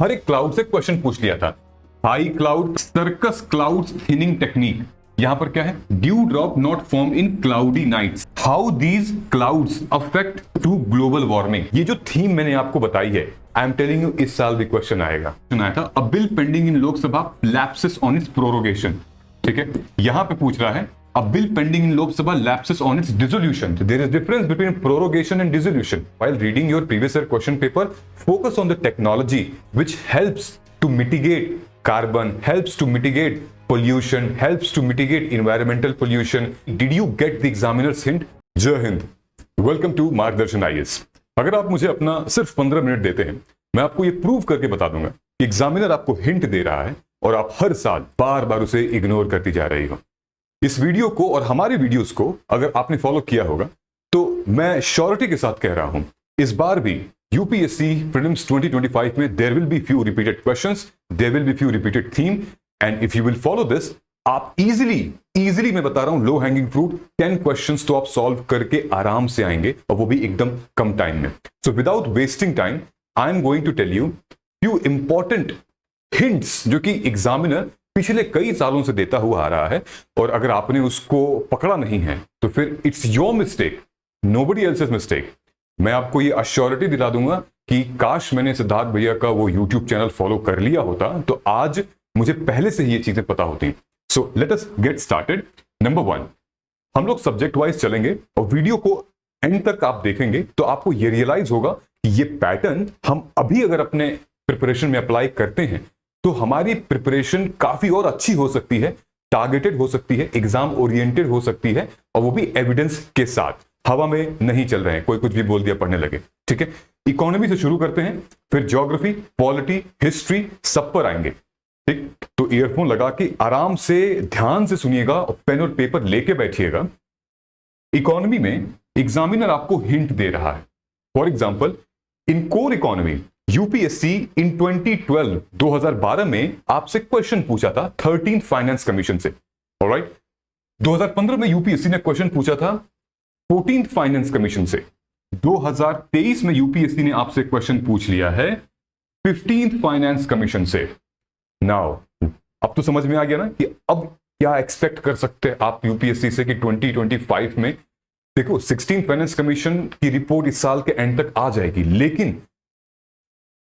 हर एक क्लाउड से क्वेश्चन पूछ लिया था। High cloud circus clouds thinning technique, यहां पर क्या है, dew drop not form in cloudy nights, how these clouds affect to global warming. ये जो थीम मैंने आपको बताई है, आई एम टेलिंग यू, इस साल भी क्वेश्चन आएगा। आया था a bill pending in Lok Sabha lapses on its prorogation. ठीक है, यहां पे पूछ रहा है a bill pending in Lok Sabha lapses on its dissolution. There is difference between prorogation and dissolution. While reading your previous year question paper, focus on the technology which helps to mitigate carbon, helps to mitigate pollution, helps to mitigate environmental pollution. Did you get the examiner's hint? Jai Hind. Welcome to Margdarshan IAS. अगर आप मुझे अपना सिर्फ 15 minute देते हैं, मैं आपको ये प्रूव करके बता दूंगा कि एग्जामिनर आपको हिंट दे रहा है और आप हर साल बार बार उसे इग्नोर करती जा रही हो। इस वीडियो को और हमारे वीडियोस को अगर आपने फॉलो किया होगा तो मैं श्योरिटी के साथ कह रहा हूं, इस बार भी यूपीएससी प्रीलिम्स 2025 में there will be few repeated questions, there will be few repeated theme, and if you will follow this, आप इजीली मैं बता रहा हूं, लो हैंगिंग फ्रूट 10 क्वेश्चंस तो आप सॉल्व करके आराम से आएंगे, और वो भी एकदम कम टाइम में। So without wasting time, I am going to tell you few important hints जो कि एग्जामिनर पिछले कई सालों से देता हुआ आ रहा है, और अगर आपने उसको पकड़ा नहीं है तो फिर it's your mistake, nobody else's mistake. मैं आपको ये अश्योरिटी दिला दूंगा कि काश मैंने सिद्धार्थ भैया का वो यूट्यूब चैनल फॉलो कर लिया होता तो आज मुझे पहले से ही ये चीजें पता होती। So let us get started. Number 1, हम लोग सब्जेक्ट वाइज चलेंगे और वीडियो को एंड तक आप देखेंगे तो आपको ये रियलाइज होगा कि ये पैटर्न हम अभी अगर अपने प्रिपरेशन में अप्लाई करते हैं तो हमारी प्रिपरेशन काफी और अच्छी हो सकती है, टारगेटेड हो सकती है, एग्जाम ओरिएंटेड हो सकती है, और वो भी एविडेंस के साथ, हवा में नहीं चल रहे हैं, कोई कुछ भी बोल दिया पढ़ने लगे। ठीक है, इकोनॉमी से शुरू करते हैं, फिर ज्योग्राफी, पॉलिटी, हिस्ट्री, सब पर आएंगे। ठीक, तो ईयरफोन लगा के आराम से ध्यान से सुनिएगा और पेन और पेपर लेके बैठिएगा। इकोनॉमी में एग्जामिनर आपको हिंट दे रहा है। For example, in core economy UPSC इन 2012 में आपसे क्वेश्चन पूछा था 13th फाइनेंस कमीशन से। ऑलराइट, 2015 में यूपीएससी ने क्वेश्चन पूछा था 14th फाइनेंस कमीशन से। 2023 में यूपीएससी ने आपसे क्वेश्चन पूछ लिया है 15th फाइनेंस कमीशन से। नाउ अब तो समझ में आ गया ना कि अब क्या एक्सपेक्ट कर सकते हैं आप यूपीएससी से कि 2025 में, देखो 16th फाइनेंस कमीशन की रिपोर्ट इस साल के एंड तक आ जाएगी, लेकिन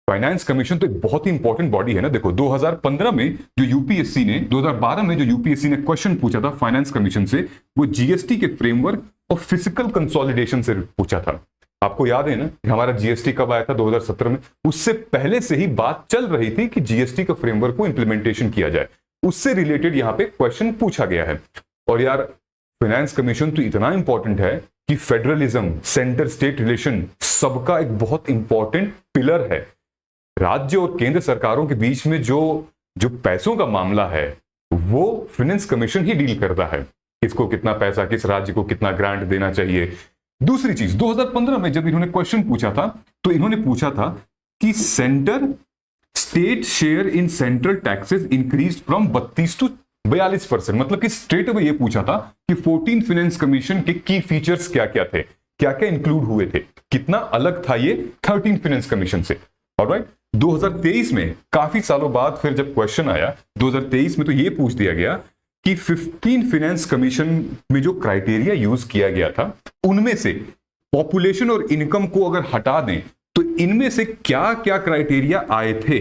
फाइनेंस कमीशन तो एक बहुत ही इंपॉर्टेंट बॉडी है ना। देखो 2015 में जो यूपीएससी ने, 2012 में जो यूपीएससी ने क्वेश्चन पूछा था फाइनेंस कमीशन से, वो जीएसटी के फ्रेमवर्क और फिजिकल कंसोलिडेशन से पूछा था। आपको याद है ना हमारा जीएसटी कब आया था, 2017 में। उससे पहले से ही बात चल रही थी कि जीएसटी का फ्रेमवर्क को इंप्लीमेंटेशन किया जाए, उससे रिलेटेड यहां पे क्वेश्चन पूछा गया है। और यार फाइनेंस कमीशन तो इतना इंपॉर्टेंट है कि फेडरलिज्म, सेंटर स्टेट रिलेशन, सबका एक बहुत इंपॉर्टेंट पिलर है। राज्य और केंद्र सरकारों के बीच में जो पैसों का मामला है वो फाइनेंस कमीशन ही डील करता है, किसको कितना पैसा, किस राज्य को कितना ग्रांट देना चाहिए। दूसरी चीज, 2015 में जब इन्होंने क्वेश्चन पूछा था तो इन्होंने पूछा था कि centre state share in central taxes increase from 32 to 42%। मतलब कि स्टेट में यह पूछा था कि 14th फाइनेंस कमीशन के की फीचर्स क्या क्या थे, क्या क्या इंक्लूड हुए थे, कितना अलग था ये 13th फाइनेंस कमीशन से। ऑलराइट, 2023 में काफी सालों बाद फिर जब क्वेश्चन आया 2023 में, तो ये पूछ दिया गया कि 15th फाइनेंस कमीशन में जो क्राइटेरिया यूज किया गया था उनमें से पॉपुलेशन और इनकम को अगर हटा दें तो इनमें से क्या क्या क्राइटेरिया आए थे।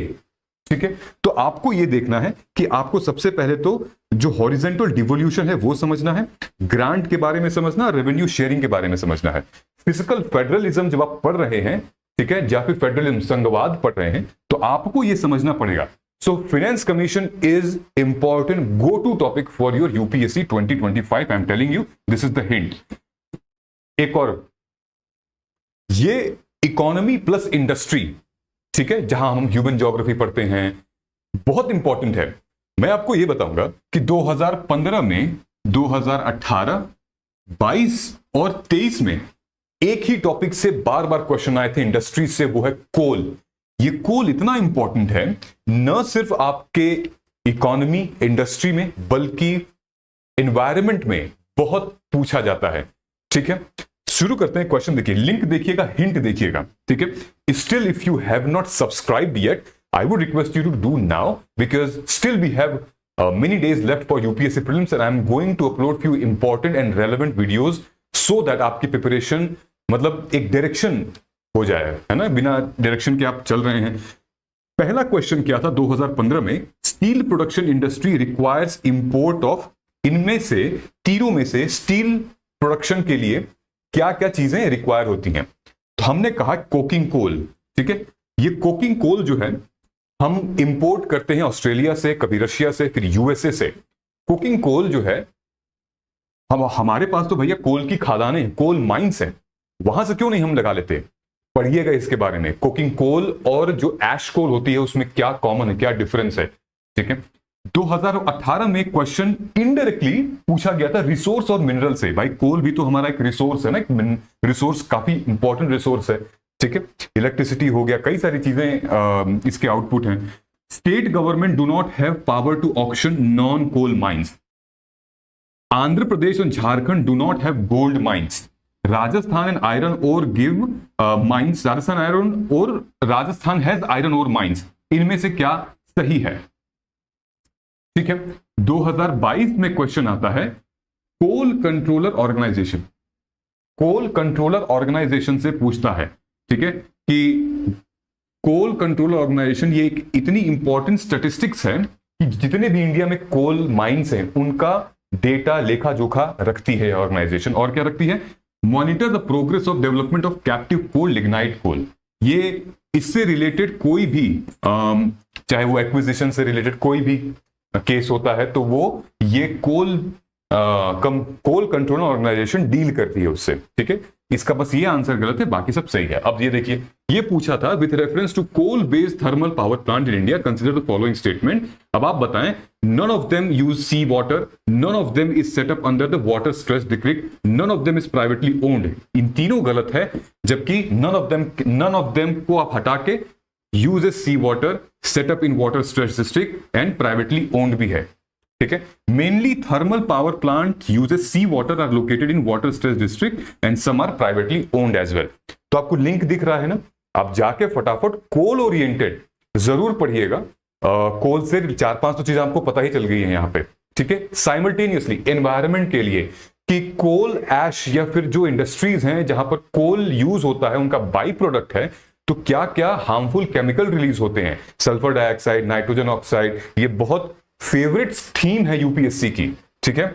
ठीक है, तो आपको यह देखना है कि आपको सबसे पहले तो जो हॉरिजॉन्टल डिवोल्यूशन है वो समझना है, ग्रांट के बारे में समझना, रेवेन्यू शेयरिंग के बारे में समझना है। फिजिकल फेडरलिज्म जब आप पढ़ रहे हैं, ठीक है, या फिर फेडरलिज्म संघवाद पढ़ रहे हैं, तो आपको यह समझना पड़ेगा। So finance commission is important go to topic for your UPSC 2025। I am telling you, this is the hint. एक और, ये इकोनॉमी प्लस इंडस्ट्री, ठीक है, जहां हम ह्यूमन ज्योग्राफी पढ़ते हैं, बहुत इंपॉर्टेंट है। मैं आपको यह बताऊंगा कि 2015 में, 2018, 22 और 23 में एक ही टॉपिक से बार बार क्वेश्चन आए थे इंडस्ट्री से, वो है कोल। ये कोल इतना इंपॉर्टेंट है न सिर्फ आपके इकोनॉमी इंडस्ट्री में बल्कि एनवायरनमेंट में बहुत पूछा जाता है। ठीक है, शुरू करते हैं। क्वेश्चन देखिए, लिंक देखिएगा, हिंट देखिएगा। ठीक है, still if you have not subscribed yet, I would request you to do now because still we have many days left for UPSC prelims and I'm going to upload few important and relevant videos so that आपकी preparation मतलब एक direction हो जाए, है ना, बिना direction के आप चल रहे हैं। पहला क्वेश्चन क्या था 2015 में, steel production industry requires import of, इनमें से तीनों में से स्टील प्रोडक्शन के लिए क्या क्या चीजें रिक्वायर होती हैं। तो हमने कहा कोकिंग कोल, ठीक है। ये कोकिंग कोल जो है हम इंपोर्ट करते हैं ऑस्ट्रेलिया से, कभी रशिया से, फिर यूएसए से। कुकिंग कोल जो है हमारे पास तो भैया कोल की खादानें, कोल माइंस हैं, वहां से क्यों नहीं हम लगा लेते। पढ़िएगा इसके बारे में, कुकिंग कोल और जो ऐश कोल होती है उसमें क्या कॉमन है, क्या डिफरेंस है, ठीक है। 2018 में क्वेश्चन इनडायरेक्टली पूछा गया था रिसोर्स और मिनरल से। भाई कोल भी तो हमारा एक रिसोर्स है ना, एक रिसोर्स, काफी इंपॉर्टेंट रिसोर्स है, ठीक है। इलेक्ट्रिसिटी हो गया, कई सारी चीजें इसके आउटपुट हैं। State government do not have power to auction non coal mines. Andhra Pradesh और Jharkhand do not have gold mines. Rajasthan and iron ore give mines, Rajasthan iron ore Rajasthan has iron ore mines. इनमें से क्या सही है, ठीक है। 2022 में क्वेश्चन आता है कोल कंट्रोलर ऑर्गेनाइजेशन, कोल कंट्रोलर ऑर्गेनाइजेशन से पूछता है, ठीक है, कि कोल कंट्रोलर ऑर्गेनाइजेशन ये एक इतनी इंपॉर्टेंट स्टैटिस्टिक्स है कि जितने भी इंडिया में कोल माइंस हैं उनका डेटा, लेखा जोखा रखती है ऑर्गेनाइजेशन। और क्या रखती है, monitor the progress of development of captive coal, lignite coal. ये इससे रिलेटेड कोई भी चाहे वो एक्विजिशन से रिलेटेड कोई भी केस होता है तो वो ये कोल कंट्रोल ऑर्गेनाइजेशन डील करती है उससे, ठीक है। इसका बस ये आंसर गलत है, बाकी सब सही है। अब ये देखिए, ये पूछा था with reference to coal based thermal power plant in India consider the following statement. अब आप बताएं, none of them use sea water, none of them is set up under the water stress district, none of them is privately owned. इन तीनों गलत है, जबकि none of them को आप हटा के use sea water, setup in water stress district and privately owned भी है, ठीक है। Mainly thermal power plant uses sea water are located in water stress district and some are privately owned as well. तो आपको link दिख रहा है ना, आप जाके फटाफट कोल ओरिएंटेड जरूर पढ़िएगा। कोल से 4-5 तो चीजें आपको पता ही चल गई है यहाँ पे, ठीक है। साइमल्टेनियसली एनवायरमेंट के लिए कि कोल ऐश या फिर जो इंडस्ट्रीज हैं जहां पर कोल यूज होता है उनका बाई प्रोडक्ट है, तो क्या क्या हार्मफुल केमिकल रिलीज होते हैं, सल्फर डाइऑक्साइड, नाइट्रोजन ऑक्साइड। ये बहुत फेवरेट थीम है यूपीएससी की, ठीक है।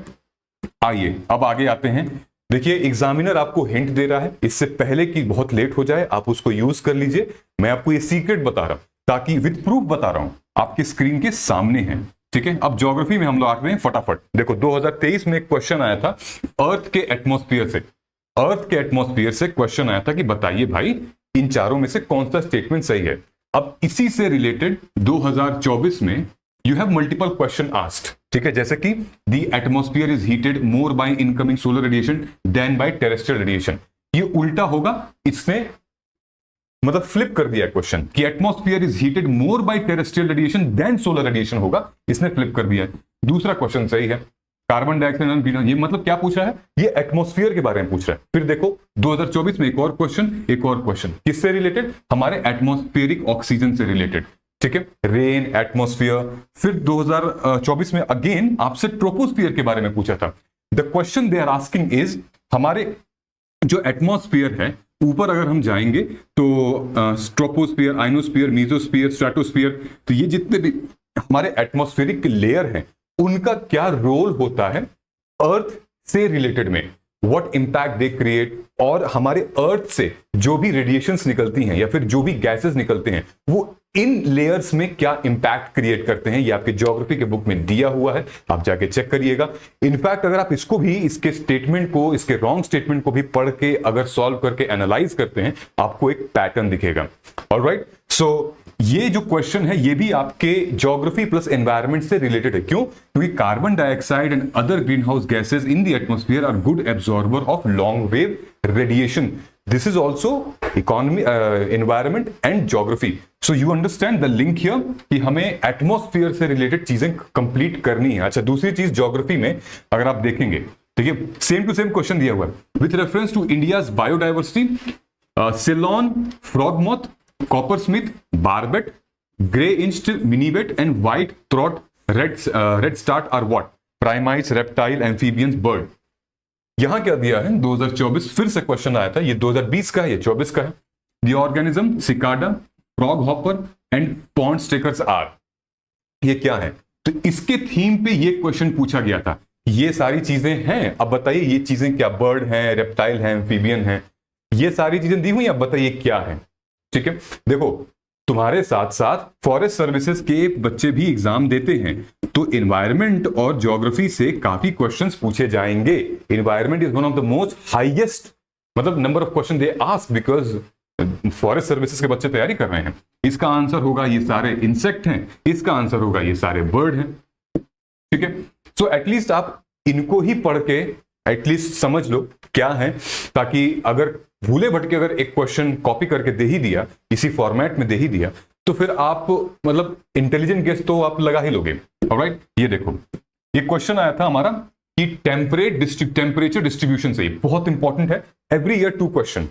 आइए अब आगे आते हैं। देखिए एग्जामिनर आपको हिंट दे रहा है, इससे पहले कि बहुत लेट हो जाए आप उसको यूज कर लीजिए। मैं आपको ये सीक्रेट बता रहा हूं, ताकि विद प्रूफ बता रहा हूं, आपकी स्क्रीन के सामने है, ठीक है। अब ज्योग्राफी में हम लोग आ रहे हैं फटाफट। देखो 2023 में एक क्वेश्चन आया था अर्थ के एटमॉस्फेयर से, अर्थ के एटमॉस्फेयर से क्वेश्चन आया था कि बताइए भाई इन चारों में से कौन सा स्टेटमेंट सही है। अब इसी से रिलेटेड 2024 में you have multiple question asked, ठीक है, जैसे कि the atmosphere is heated more by incoming solar radiation than by terrestrial radiation. ये उल्टा होगा, इसने मतलब फ्लिप कर दिया क्वेश्चन कि atmosphere is heated more by terrestrial radiation than solar radiation होगा, इसने फ्लिप कर दिया है। दूसरा क्वेश्चन सही है, कार्बन डाइऑक्साइड, ये मतलब क्या पूछ रहा है, ये एटमॉस्फेयर के बारे में पूछ रहा है। फिर देखो 2024 में एक और क्वेश्चन किससे रिलेटेड, हमारे एटमॉस्फेरिक ऑक्सीजन से रिलेटेड, ठीक है, रेन, एटमॉस्फेयर। फिर 2024 में अगेन आपसे ट्रोपोस्फियर के बारे में पूछा था। The question they are asking is, हमारे जो एटमॉस्फेयर है ऊपर अगर हम जाएंगे तो ट्रोपोस्फियर, आइनोस्फियर, मीजोस्फियर, स्ट्रेटोस्फियर, तो ये जितने भी हमारे एटमॉस्फेरिक लेयर हैं उनका क्या रोल होता है अर्थ से रिलेटेड में, व्हाट इंपैक्ट दे क्रिएट, और हमारे अर्थ से जो भी रेडिएशंस निकलती हैं या फिर जो भी गैसेस निकलते हैं वो इन लेयर्स में क्या इंपैक्ट क्रिएट करते हैं। ये आपके ज्योग्राफी के बुक में दिया हुआ है, आप जाके चेक करिएगा। इनफैक्ट अगर आप इसको भी, इसके स्टेटमेंट को, इसके रॉन्ग स्टेटमेंट को भी पढ़ के अगर सॉल्व करके एनालाइज करते हैं आपको एक पैटर्न दिखेगा। ऑलराइट, सो ये जो क्वेश्चन है ये भी आपके ज्योग्राफी प्लस एनवायरनमेंट से रिलेटेड है। क्यों? क्योंकि carbon dioxide and other greenhouse gases in the atmosphere are good absorber of long wave radiation. This is also economy, environment and geography. So you understand the link here कि हमें atmosphere से related चीजें complete करनी है। अच्छा, दूसरी चीज geography में अगर आप देखेंगे, ठीक है, सेम टू सेम क्वेश्चन दिया हुआ है with reference to India's biodiversity, Ceylon, frogmouth, coppersmith, barbet, grey इंच्ड minivet and white throat redstart are what? Primates, reptile, amphibians, bird. यहां क्या दिया है? 2024 फिर से क्वेश्चन आया था, ये 2020 का है, ये 24 का है। The organism cicada, frog hopper and pond skaters are. ये क्या है? तो इसके थीम पे ये क्वेश्चन पूछा गया था। ये सारी चीजें हैं, अब बताइए ये चीजें क्या? बर्ड हैं, रेप्टाइल हैं, एम्फीबियन हैं, ये सारी चीजें दी हुई, अब बताइए क्या है? ठीक है, देखो तुम्हारे साथ साथ फॉरेस्ट सर्विसेज के बच्चे भी एग्जाम देते हैं, तो एनवायरमेंट और ज्योग्राफी से काफी क्वेश्चंस पूछे जाएंगे। Environment is one of the most highest मतलब number of question they ask, because forest services के बच्चे तैयारी कर रहे हैं। इसका आंसर होगा ये सारे इंसेक्ट हैं, इसका आंसर होगा ये सारे बर्ड हैं। ठीक है, सो एटलीस्ट आप इनको ही पढ़ के एटलीस्ट समझ लो क्या है, ताकि अगर भूले भटके अगर एक क्वेश्चन कॉपी करके दे ही दिया, इसी फॉर्मेट में दे ही दिया, तो फिर आप मतलब इंटेलिजेंट गेस तो आप लगा ही लोगे। ऑलराइट, ये देखो ये क्वेश्चन आया था हमारा कि टेम्परेचर डिस्ट्रीब्यूशन से, बहुत इंपॉर्टेंट है। एवरी ईयर 2 क्वेश्चन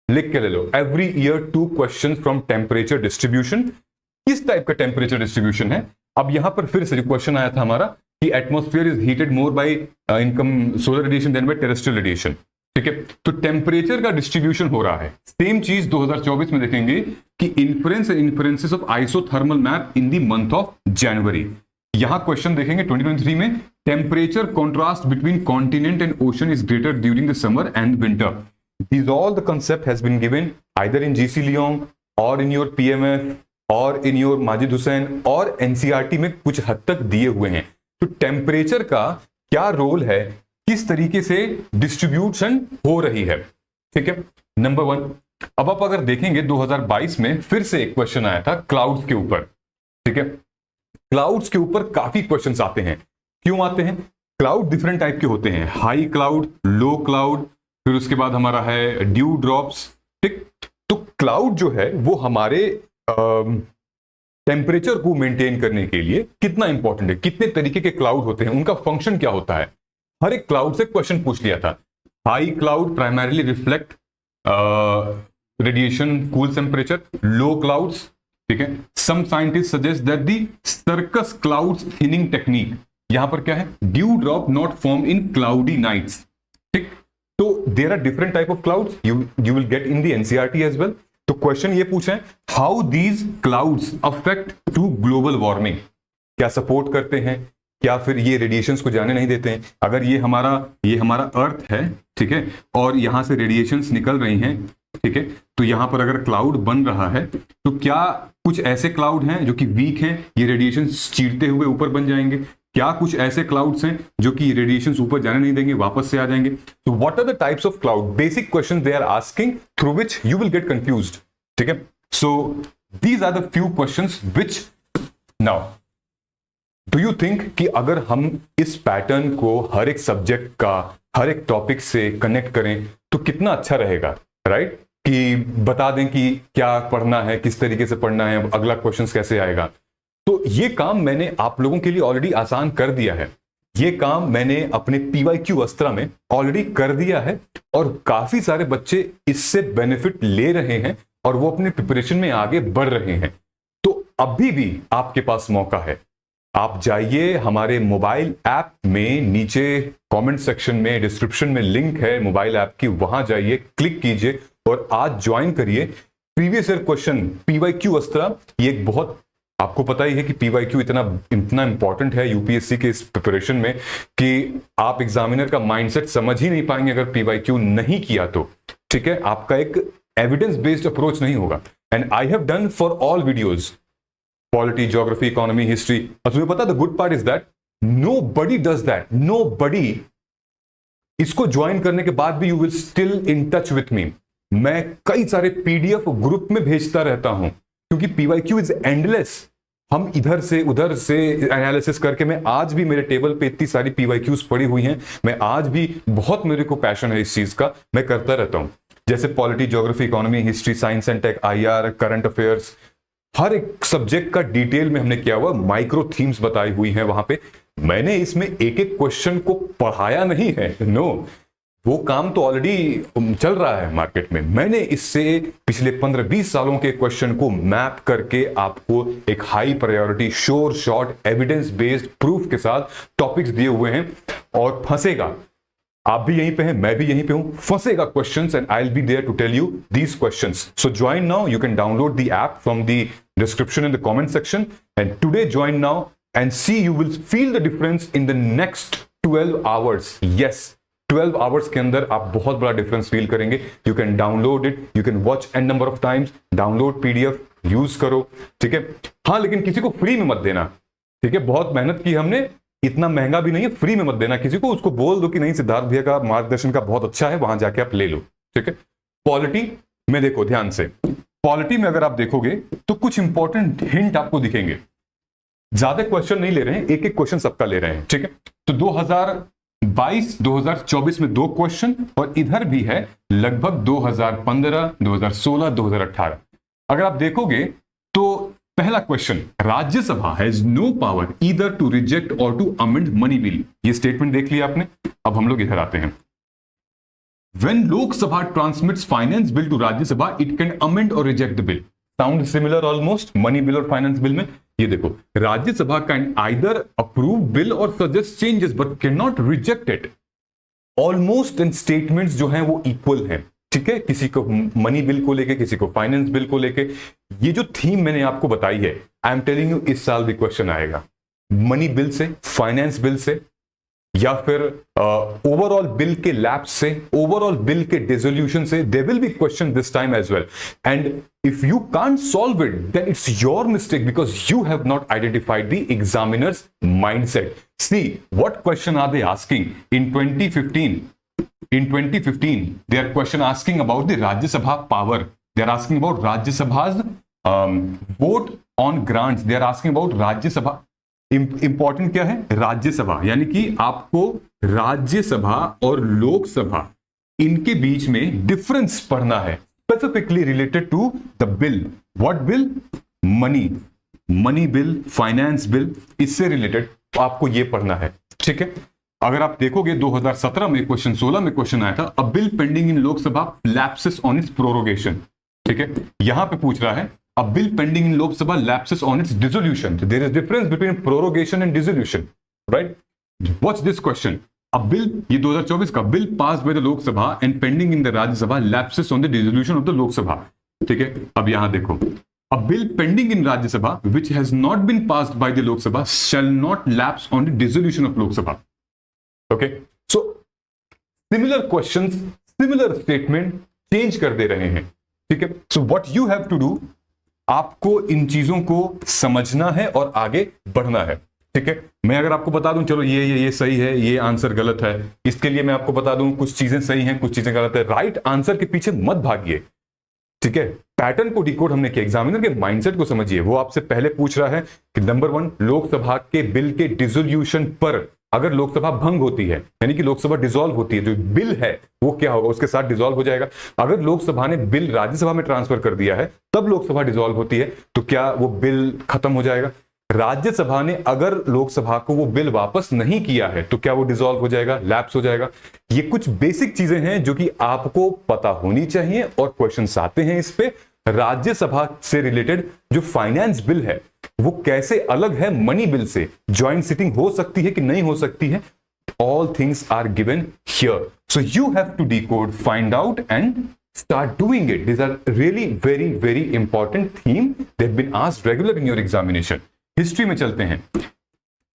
लिख के ले लो, every year 2 question from temperature distribution. किस टाइप का टेम्परेचर डिस्ट्रीब्यूशन है? अब यहां पर फिर से क्वेश्चन आया था हमारा कि atmosphere is heated more by incoming solar radiation than by terrestrial radiation. ठीक है, तो टेम्परेचर का डिस्ट्रीब्यूशन हो रहा है। सेम चीज 2024 में देखेंगे कि influence and influences of isothermal map in the month of January. यहां क्वेश्चन देखेंगे 2023 में, temperature contrast between continent and ocean is greater during the summer and winter. These all the concept has been given either in GC Leong or in your PMF or in your Majid Hussain और NCERT में कुछ हद तक दिए हुए हैं। तो temperature का क्या रोल है, किस तरीके से डिस्ट्रीब्यूशन हो रही है। ठीक है, नंबर 1। अब आप अगर देखेंगे 2022 में फिर से एक क्वेश्चन आया था क्लाउड्स के ऊपर। ठीक है, क्लाउड्स के ऊपर काफी क्वेश्चंस आते हैं। क्यों आते हैं? क्लाउड डिफरेंट टाइप के होते हैं, हाई क्लाउड, लो क्लाउड, फिर उसके बाद हमारा है ड्यू ड्रॉप्स। ठीक, तो क्लाउड जो है वो हमारे टेम्परेचर को मेंटेन करने के लिए कितना इंपॉर्टेंट है, कितने तरीके के क्लाउड होते हैं, उनका फंक्शन क्या होता है, हर एक क्लाउड से क्वेश्चन पूछ लिया था। High cloud primarily reflect radiation, cool temperature. Low clouds, ठीक है, some scientist suggest that the cirrus clouds thinning technique. यहां पर क्या है? Dew drop not form in cloudy nights. ठीक, तो there are different type of clouds, you will get in the NCERT as well. तो question ये पूछा है, how these clouds affect to global warming. क्या सपोर्ट करते हैं, क्या फिर ये रेडिएशंस को जाने नहीं देते हैं? अगर ये हमारा अर्थ है, ठीक है, और यहां से रेडिएशंस निकल रही हैं, ठीक है, तो यहां पर अगर क्लाउड बन रहा है तो क्या कुछ ऐसे क्लाउड हैं जो कि वीक हैं, ये रेडिएशंस चीरते हुए ऊपर बन जाएंगे? क्या कुछ ऐसे क्लाउड्स हैं जो कि रेडिएशंस ऊपर जाने नहीं देंगे, वापस से आ जाएंगे? तो what are the types of cloud? Basic question they are asking through which you will get confused. ठीक है, so these are the few questions which now do you think कि अगर हम इस पैटर्न को हर एक सब्जेक्ट का, हर एक टॉपिक से कनेक्ट करें तो कितना अच्छा रहेगा, राइट? कि बता दें कि क्या पढ़ना है, किस तरीके से पढ़ना है, अगला क्वेश्चन कैसे आएगा। तो ये काम मैंने आप लोगों के लिए ऑलरेडी आसान कर दिया है। ये काम मैंने अपने PYQ अस्त्रा में ऑलरेडी कर दिया है और काफी सारे बच्चे इससे बेनिफिट ले रहे हैं और वो अपने प्रिपरेशन में आगे बढ़ रहे हैं। तो अभी भी आपके पास मौका है, आप जाइए हमारे मोबाइल ऐप में, नीचे कमेंट सेक्शन में, डिस्क्रिप्शन में लिंक है मोबाइल ऐप की, वहां जाइए, क्लिक कीजिए और आज ज्वाइन करिए प्रीवियस ईयर क्वेश्चन PYQ अस्त्रा। ये एक बहुत, आपको पता ही है कि PYQ इतना इंपॉर्टेंट है यूपीएससी के इस प्रिपरेशन में कि आप एग्जामिनर का माइंडसेट समझ ही नहीं पाएंगे अगर PYQ नहीं किया तो। ठीक है, आपका एक एविडेंस बेस्ड अप्रोच नहीं होगा। And I have done for all videos, polity, geography, economy, history. और तुम्हें पता the good part is that nobody does that, nobody. इसको ज्वाइन करने के बाद भी you will still in touch with me. मैं कई सारे PDF ग्रुप में भेजता रहता हूं क्योंकि PYQ इज एंडलेस। हम इधर से उधर से एनालिसिस करके, मैं आज भी मेरे टेबल पे इतनी सारी PYQs पड़ी हुई हैं, मैं आज भी बहुत, मेरे को पैशन है इस चीज का, मैं करता रहता हूं। जैसे polity, geography, economy, history, science and tech, IR, current affairs, हर एक सब्जेक्ट का डिटेल में हमने किया हुआ, माइक्रो थीम्स बताई हुई हैं वहां पे। मैंने इसमें एक एक क्वेश्चन को पढ़ाया नहीं है, नो, वो काम तो ऑलरेडी चल रहा है मार्केट में। मैंने इससे पिछले 15-20 सालों के क्वेश्चन को मैप करके आपको एक high priority sure short evidence based proof के साथ टॉपिक्स दिए हुए हैं। और फंसेगा, आप भी यहीं पे हैं, मैं भी यहीं पे हूं, फंसेगा questions and I will be there to tell you these questions. So join now, you can download the app from the description in the comment section and today join now and see you will feel the difference in the next 12 hours. Yes, 12 hours के अंदर आप बहुत बड़ा difference feel करेंगे। You can download it, you can watch an number of times, download PDF, use करो, ठीक है। हाँ, लेकिन किसी को फ्री में मत देना, ठीक है। बहुत मेहनत की हमने, इतना महंगा भी नहीं है, फ्री में मत देना किसी को। उसको बोल दो कि नहीं, सिद्धार्थ भैया का मार्गदर्शन का बहुत अच्छा है, वहां जाके आप ले लो, ठीक है। पॉलिटी में देखो ध्यान से, पॉलिटी में अगर आप देखोगे तो कुछ इंपॉर्टेंट हिंट आपको दिखेंगे। ज्यादा क्वेश्चन नहीं ले रहे हैं, एक एक क्वेश्चन सबका ले रहे हैं, ठीक है। तो 2022 2024 में 2 क्वेश्चन और इधर भी है लगभग 2015 2016 2018। अगर आप देखोगे तो पहला question, Rajya Sabha has no power either to reject or to amend money bill. ये स्टेटमेंट देख लिया आपने। अब हम लोग इधर आते हैं। When Lok Sabha transmits finance bill to Rajya Sabha, it can amend or reject the bill. Sound similar almost money bill और फाइनेंस बिल में। ये देखो, Rajya Sabha can either approve bill or suggest changes but can not reject it. Almost in statements जो हैं वो equal हैं, ठीक है। किसी को मनी बिल को लेके, किसी को फाइनेंस बिल को लेके। ये जो थीम मैंने आपको बताई है, आई एम टेलिंग यू, इस साल भी क्वेश्चन आएगा मनी बिल से, फाइनेंस बिल से, या फिर ओवरऑल बिल के लैप्स से, ओवरऑल बिल के डिसोल्यूशन से। There will be question this time as well and if you can't solve it then it's your mistake because you have not identified the examiner's mindset. See what question are they asking in 2015। In 2015, they are question asking about the Rajya Sabha power. They are asking about Rajya Sabha's vote on grants. They are asking about Rajya Sabha. Important क्या है? राज्य सभा, यानी कि आपको राज्य सभा और लोकसभा इनके बीच में डिफरेंस पढ़ना है, specifically related to the bill. What bill? Money bill, finance bill, इससे रिलेटेड आपको ये पढ़ना है, ठीक है। अगर आप देखोगे 2017 में क्वेश्चन, 16 में क्वेश्चन आया था, a bill pending in Lok Sabha lapses on its prorogation, ठीक है। यहां पे पूछ रहा है a bill pending in Lok Sabha lapses on its dissolution. There is difference between prorogation and dissolution, right. Watch this question, a bill, ये 2024 का, bill pass by the Lok Sabha and pending in the Rajya Sabha lapses on the dissolution of the Lok Sabha, ठीक है। अब यहां देखो, a bill pending in Rajya Sabha which has not been passed by the Lok Sabha shall not lapse on the dissolution of Lok Sabha. Okay, so similar questions, similar statement change कर दे रहे हैं, ठीक है। So what you have to do, आपको इन चीजों को समझना है और आगे बढ़ना है, ठीक है। मैं अगर आपको बता दूं चलो ये सही है, ये आंसर गलत है, इसके लिए मैं आपको बता दूं कुछ चीजें सही हैं, कुछ चीजें गलत है, राइट आंसर के पीछे मत भागिए, ठीक है। पैटर्न को डिकोड हमने किया, एग्जामिनर के माइंडसेट को समझिए। वो आपसे पहले पूछ रहा है कि नंबर 1, लोकसभा के बिल के डिसोल्यूशन पर अगर लोकसभा भंग होती है, यानी कि लोकसभा डिसॉल्व होती है, जो बिल है वो क्या होगा, उसके साथ डिसॉल्व हो जाएगा। अगर लोकसभा ने बिल राज्यसभा में ट्रांसफर कर दिया है, तब लोकसभा डिसॉल्व होती है, तो क्या वो बिल खत्म हो जाएगा। राज्यसभा ने अगर लोकसभा को वो बिल वापस नहीं किया है, तो क्या वो डिसॉल्व हो जाएगा, लैप्स हो जाएगा। ये कुछ बेसिक चीजें हैं जो कि आपको पता होनी चाहिए और क्वेश्चंस आते हैं इस पे। राज्यसभा से रिलेटेड जो फाइनेंस बिल है वो कैसे अलग है मनी बिल से, ज्वाइंट सिटिंग हो सकती है कि नहीं हो सकती है, all things are given here. So you have to decode, find out and start doing it. These are really very important theme. They've been asked regular in your examination. History में चलते हैं।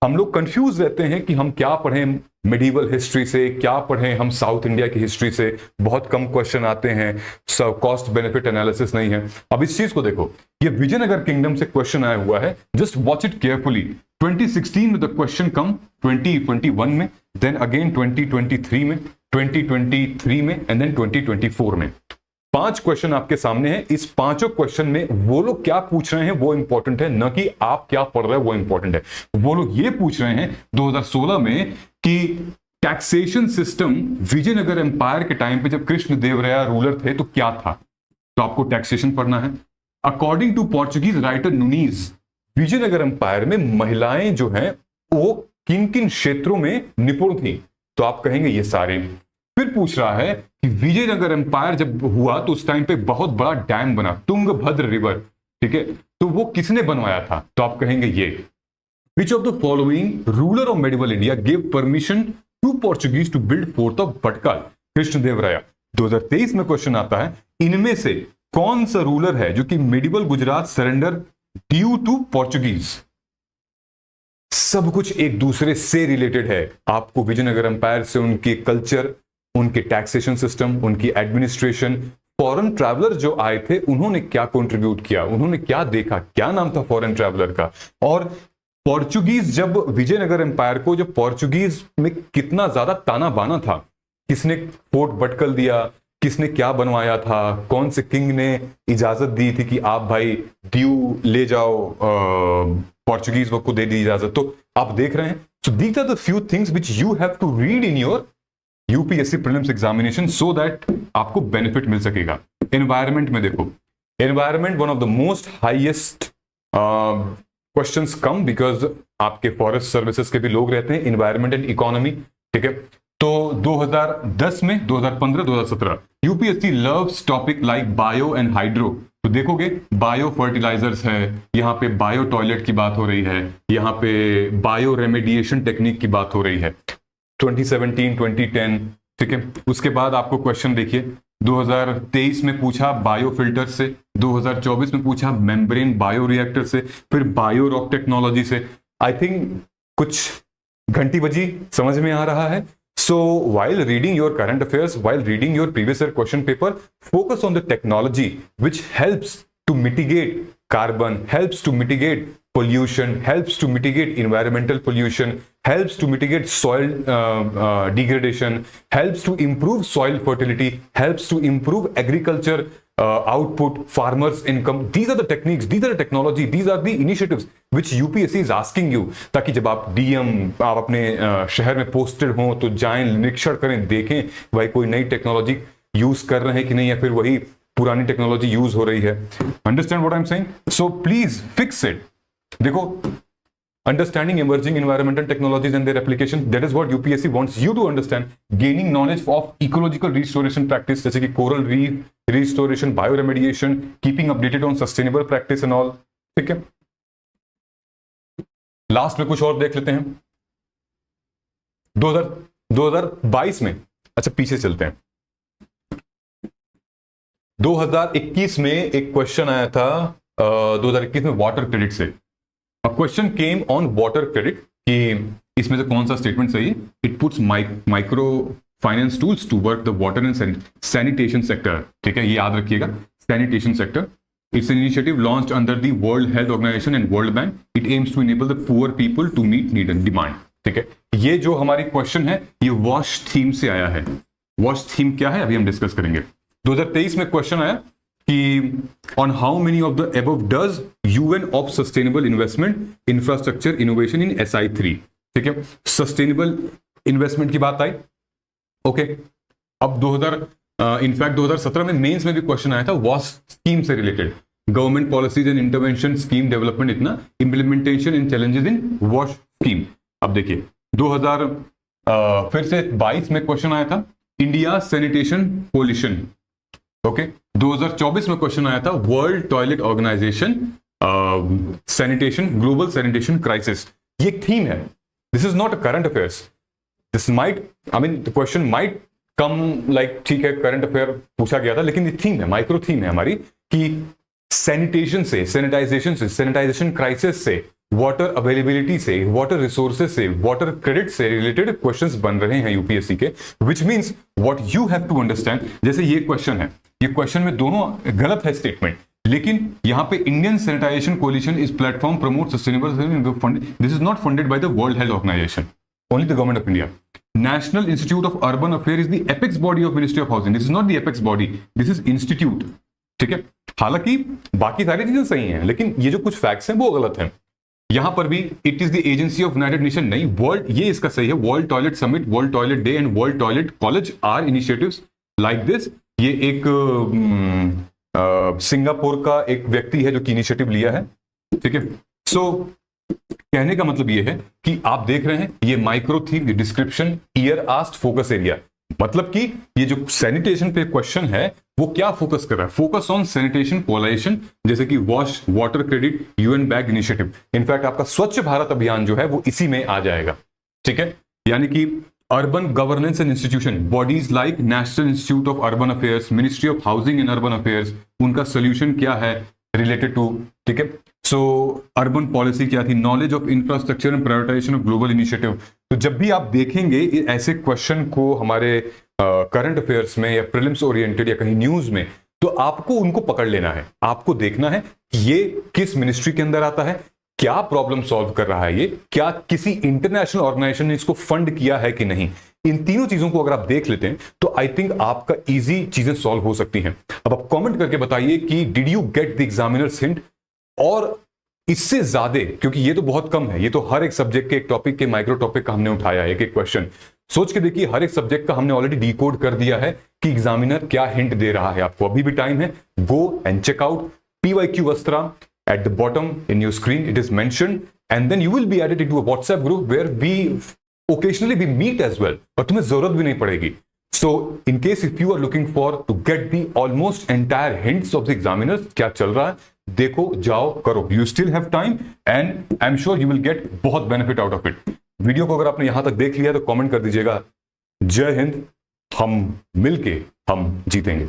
हम लोग कंफ्यूज रहते हैं कि हम क्या पढ़ें मेडिवल हिस्ट्री से, क्या पढ़ें हम साउथ इंडिया की हिस्ट्री से। बहुत कम क्वेश्चन आते हैं, कॉस्ट बेनिफिट एनालिसिस नहीं है। अब इस चीज को देखो, ये विजयनगर किंगडम से क्वेश्चन आया हुआ है, जस्ट वॉच इट केयरफुली। 2016 में द क्वेश्चन कम, 2021 में, देन अगेन 2023 में, 2023 में एंड देन 2024 में। 5 क्वेश्चन आपके सामने हैं। इस 5 क्वेश्चन में वो लोग क्या पूछ रहे हैं वो इंपॉर्टेंट है, न कि आप क्या पढ़ रहे हैं वो इंपॉर्टेंट है। वो लोग ये पूछ रहे हैं 2016 में कि टैक्सेशन सिस्टम विजयनगर एम्पायर के टाइम पे जब कृष्णदेवराय रूलर थे तो क्या था, तो आपको टैक्सेशन पढ़ना है। According to Portuguese writer Nuniz, Vijayanagara empire में महिलाएं जो हैं वो किन किन क्षेत्रों में निपुण थी, तो आप कहेंगे ये सारे। फिर पूछ रहा है कि विजयनगर एम्पायर जब हुआ तो उस टाइम पे बहुत बड़ा डैम बना, तुंगभद्र रिवर, ठीक है, तो वो किसने बनवाया था? तो आप कहेंगे ये। Which of the following ruler of medieval India give permission to Portuguese to build fort of Bhatkal? Krishnadevaraya. 2023 में क्वेश्चन आता है, इनमें से कौन सा रूलर है जो कि medieval Gujarat surrender due to Portuguese? सब कुछ एक दूसरे से रिलेटेड है। आपको विजयनगर एम्पायर से उनके कल्चर, उनके टैक्सेशन सिस्टम, उनकी एडमिनिस्ट्रेशन, फॉरेन ट्रैवलर जो आए थे उन्होंने क्या कंट्रीब्यूट किया, उन्होंने क्या देखा, क्या नाम था फॉरेन ट्रैवलर का, और पोर्चुगीज जब विजयनगर एम्पायर को, जब पोर्चुगीज में कितना ज्यादा ताना बाना था, किसने फोर्ट भटकल दिया, किसने क्या बनवाया था, कौन से किंग ने इजाजत दी थी कि आप भाई ड्यू ले जाओ, पोर्चुगीज को दे दी इजाजत, तो आप देख रहे हैं। So these are the few things which you have to read in your UPSC prelims examination so that आपको बेनिफिट मिल सकेगा। एनवायरमेंट में देखो, environment one of the most highest questions come because आपके फॉरेस्ट सर्विसेज के भी लोग रहते हैं, एनवायरमेंट एंड इकोनॉमी, ठीक है। तो 2010 में, 2015, 2017 UPSC loves topic like bio and hydro. तो देखोगे बायो फर्टिलाइजर्स है, यहाँ पे बायो टॉयलेट की बात हो रही है, यहाँ पे बायो रेमेडिएशन टेक्निक की बात हो रही है, 2017, 2010, ठीक है। उसके बाद आपको क्वेश्चन देखिए, 2023 में पूछा बायो फिल्टर से, 2024 में पूछा मेम्ब्रेन बायो रिएक्टर से, फिर बायो रॉक टेक्नोलॉजी से। आई थिंक कुछ घंटी बजी समझ में आ रहा है। So while reading your current affairs, while reading your previous year question paper, focus on the technology which helps to mitigate carbon, helps to mitigate pollution, helps to mitigate environmental pollution, helps to mitigate soil degradation, helps to improve soil fertility, helps to improve agriculture output, farmers income. These are the techniques, these are the technology, these are the initiatives which UPSC is asking you, ताकि जब आप DM, आप अपने शहर में posted हो तो जाएं, निरीक्षण करें, देखें भाई कोई नई टेक्नोलॉजी यूज कर रहे हैं कि नहीं, या फिर वही पुरानी टेक्नोलॉजी यूज हो रही है। Understand what I am saying? So please fix it. देखो, understanding emerging environmental technologies and their application, that is what UPSC wants you to understand. Gaining knowledge of ecological restoration practice, जैसे कि coral reef restoration, bioremediation, keeping updated on sustainable practice and all, ठीक है। Last में कुछ और देख लेते हैं। 2022 में, अच्छा पीछे चलते हैं, 2021 में एक क्वेश्चन आया था, 2021 में वाटर क्रेडिट से। A question came on water credit कि इसमें से कौन सा स्टेटमेंट सही है? It puts micro finance tools to work the water and sanitation sector, ठीक है, ये याद रखिएगा, sanitation sector. It's an initiative launched under the World Health Organization and World Bank. It aims to enable the poor people to meet need and demand, ठीक है। ये जो हमारी क्वेश्चन है ये वॉश थीम से आया है। वॉश थीम क्या है अभी हम डिस्कस करेंगे। 2023 में क्वेश्चन आया कि on how many of the above does UN of Sustainable Investment Infrastructure Innovation in SI3, ठीक है, सस्टेनेबल इन्वेस्टमेंट की बात आई, ओके। अब 2017 में मेंस में भी क्वेश्चन आया था वॉश स्कीम से related, government policies and intervention scheme development, इतना इंप्लीमेंटेशन एंड चैलेंजेस इन वॉश स्कीम। अब देखिए 2000 फिर से 22 में क्वेश्चन आया था इंडिया सैनिटेशन कोलिशन, ओके। 2024 में क्वेश्चन आया था world toilet organisation sanitation, global sanitation crisis. ये एक थीम है, this is not a current affairs, this might, I mean the question might come like, ठीक है करंट अफेयर पूछा गया था, लेकिन ये थीम है, माइक्रो थीम है हमारी, कि सैनिटेशन से, सैनिटाइजेशन से, सैनिटाइजेशन क्राइसिस से, वाटर अवेलेबिलिटी से, वाटर रिसोर्सेज से, वाटर क्रेडिट से रिलेटेड क्वेश्चंस बन रहे हैं यूपीएससी के, which means what you have to understand. जैसे ये क्वेश्चन है, ये क्वेश्चन में दोनों गलत है स्टेटमेंट, लेकिन यहां पे Indian sanitisation coalition is platform promote sustainable fund, this is not funded by the world health organisation, only the government of India. National institute of urban affair is the apex body of ministry of housing, this is not the apex body, this is institute, ठीक है। हालांकि बाकी सारी चीजें सही हैं, लेकिन ये जो कुछ फैक्ट्स हैं वो गलत हैं। यहां पर भी it is the agency of United Nation नहीं, वर्ल्ड, ये इसका सही है, world toilet summit, world toilet day and world toilet college are initiatives like this. ये एक सिंगापुर का एक व्यक्ति है जो कि इनिशिएटिव लिया है, ठीक है। सो कहने का मतलब ये है कि आप देख रहे हैं ये micro theme, description, year asked, focus area, मतलब कि ये जो सैनिटेशन पे क्वेश्चन है वो क्या फोकस कर रहा है, फोकस ऑन सैनिटेशन कोलाइजेशन, जैसे कि wash water credit, UN bag initiative. In fact आपका स्वच्छ भारत अभियान जो है वो इसी में आ जाएगा, ठीक है। यानी कि urban governance and institution bodies like national institute of urban affairs, ministry of housing and urban affairs, उनका सोल्यूशन क्या है रिलेटेड टू, ठीक है। सो अर्बन पॉलिसी क्या थी, knowledge of infrastructure and prioritisation of global initiative. तो जब भी आप देखेंगे ऐसे क्वेश्चन को हमारे करंट अफेयर्स में या प्रीलिम्स ओरिएंटेड या कहीं न्यूज में, तो आपको उनको पकड़ लेना है, आपको देखना है कि ये किस मिनिस्ट्री के अंदर आता है, क्या प्रॉब्लम सॉल्व कर रहा है, ये क्या किसी इंटरनेशनल ऑर्गेनाइजेशन ने इसको फंड किया है कि नहीं। इन तीनों चीजों को अगर आप देख लेते हैं तो आई थिंक आपका इजी चीजें सॉल्व हो सकती हैं। अब आप कमेंट करके बताइए कि did you get the examiners hint, और इससे ज्यादा, क्योंकि ये तो बहुत कम है, ये तो हर एक सब्जेक्ट के एक टॉपिक के माइक्रो टॉपिक का हमने उठाया है, एक एक क्वेश्चन सोच के देखिए, हर एक सब्जेक्ट का हमने ऑलरेडी डिकोड कर दिया है कि एग्जामिनर क्या हिंट दे रहा है आपको। अभी भी टाइम है, go and check out PYQ Astra at the bottom in your screen. It is mentioned, and then you will be added into a WhatsApp group where we occasionally we meet as well. और तुम्हें जरूरत भी नहीं पड़ेगी। So in case if you are looking for to get the almost entire hints of the examiners, क्या चल रहा है, देखो, जाओ, करो। You still have time and I'm sure you will get बहुत benefit out of it. Video को अगर आपने यहां तक देख लिया तो कमेंट कर दीजिएगा। जय हिंद, हम मिलके हम जीतेंगे।